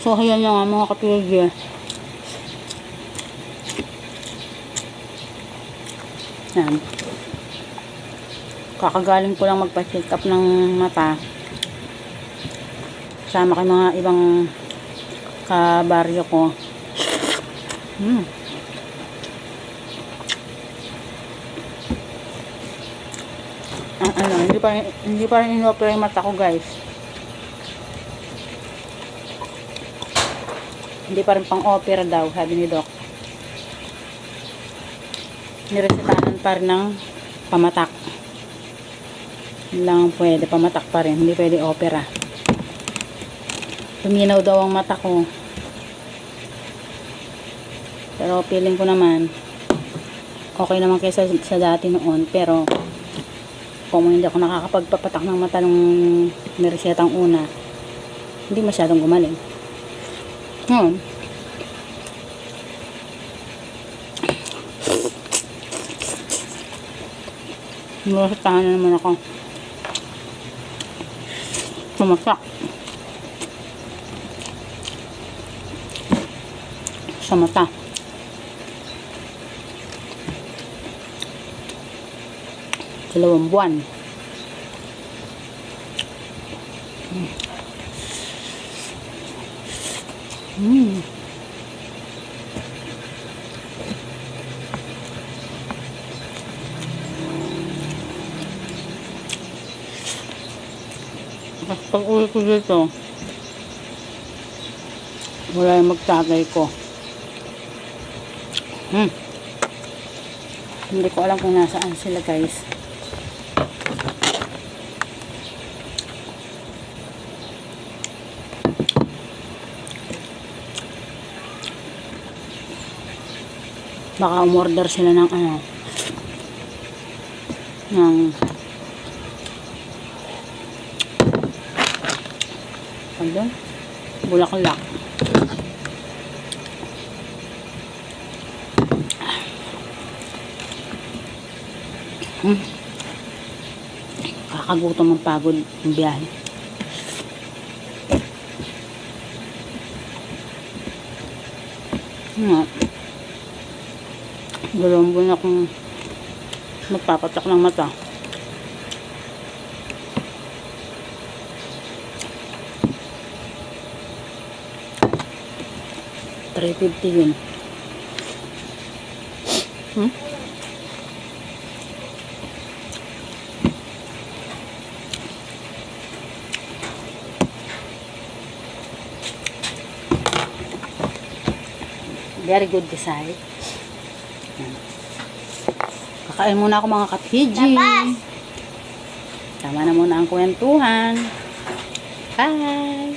So, ayan nga mga kapilya. Yan. Kakagaling ko lang magpa-check up ng mata. Sama kay mga ibang kabaryo ko. Hindi pa rin ino-opera yung mata ko, guys. Hindi pa rin pang-opera daw, sabi ni Doc. Niresetahan pa rin ng pamatak. Hindi lang pwede, pamatak pa rin. Hindi pwede opera. Tuminaw daw ang mata ko. Pero feeling ko naman, okay naman kaysa sa dati noon. Pero, kung hindi ako nakakapagpapatak ng mata nung niresetang una, hindi masyadong gumaling. Ngayon, niresetahan na naman ako. Tumatak. Sa mata. Dalawang buwan. Pag uwi ko dito, wala yung magtagay ko. Hindi ko alam kung nasaan sila, guys. Baka umorder sila ng bulaklak. Kakagutom ang pagod ng biyahe. Dalawang buwan akong magpapatak ng mata. $350 yun. Very good design. Kakain muna ako mga ka-PG. Tama na muna ang kwentuhan. Bye!